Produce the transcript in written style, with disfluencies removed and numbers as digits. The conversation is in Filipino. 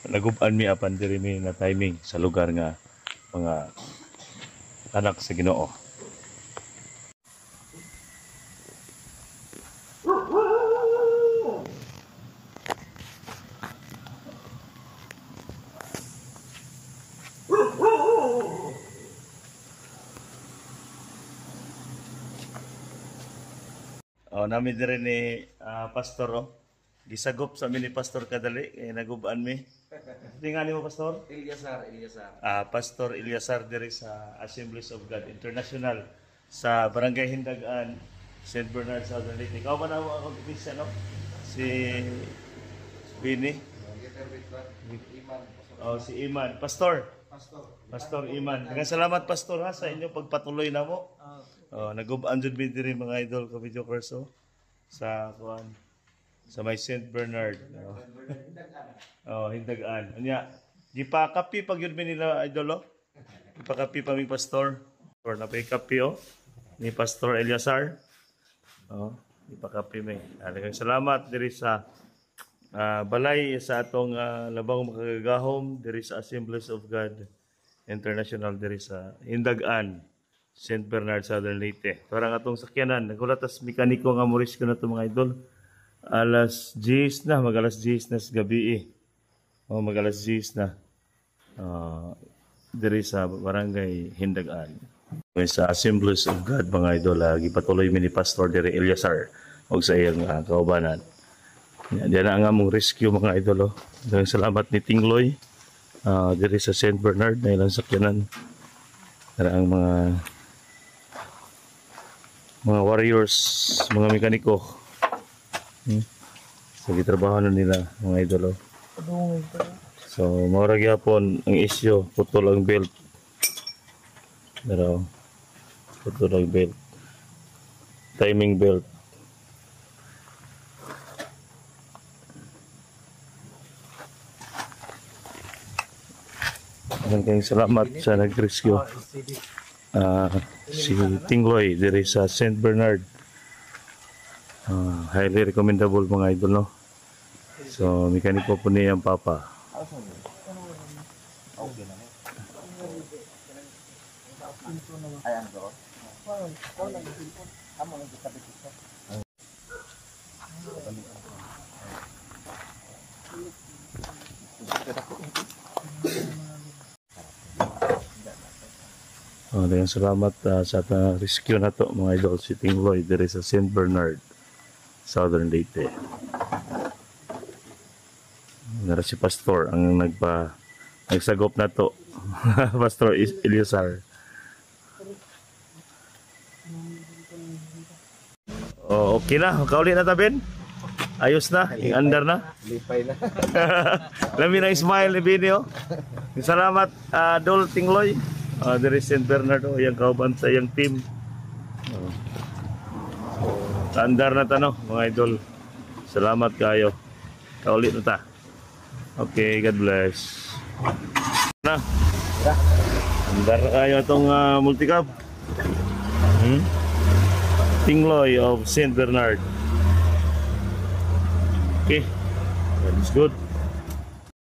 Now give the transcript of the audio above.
Naguban mi apan diri mi na timing sa lugar nga mga anak sa Ginoo. Oh, namin dire ni pastor oh. Gisagop sa amin ni pastor kadali kay naguban mi. Tingali mo pastor? Ilyasar. Pastor Eliasar diri sa Assemblies of God International sa Barangay Hindagan, St. Bernard, Southern Leyte. Ikaw ba na ako Christian no? Si Bini? Oh, si Iman. Pastor Iman. Daghang salamat pastor ha sa inyo pagpatuloy na mo. Oh, naguban jud mi diri mga idol ka video course sa kuan sa may St. Bernard. Hindagan. Anya, gipakapi pag yun nila idol Gipakapi pa mi pastor. Or napay kapi ni Pastor Eliasar. Gipakapi mi. Daghang salamat diri sa balay sa atong labang makagagahom diri sa Assemblies of God International diri sa Hindagan, St. Bernard, Southern Leyte. Parang atong sakyanan, nagulatas mekaniko nga moris ko na ito mga idol. Alas 10 na, mag-alas 10 na sa gabi mag-alas 10 na. Diri sa Barangay Hindagan. Sa Assemblies of God mga idol, gipatuloy mi ni Pastor diri Eliasar og sa iyang kaubanan. Diyan na ang among rescue mga idol. Daghang salamat ni Tingloy diri sa St. Bernard na ilang sakyanan. Para ang mga warriors, mga mekaniko. So gitrabaho na nila mga idol. So mao ra gyapon ang isyu, putol ang belt. Pero putol ang belt. Timing belt. Maraming salamat sa nag-rescue. Si Tingloy diri sa St. Bernard. Highly recommendable mga idol no. So mekaniko po niya ang papa. Daghang salamat sa rescue na to mga idol, si Tingloy diri sa St. Bernard, Southern Leyte. Nara si Pastor ang nagsagop na to. Pastor Eliasar. Okay na, kauli na tabin. Ayos na, andar na. Lipay na. Lami na smile ni Bini Salamat Dol Tingloy. Dari St. Bernard yung kauban sa yung team. Andar na tano mga idol. Salamat kayo. Kaulit na ta. Okay, God bless. Na. Andar na kayo itong multicab. Tingloy of St. Bernard. Okay. That is good.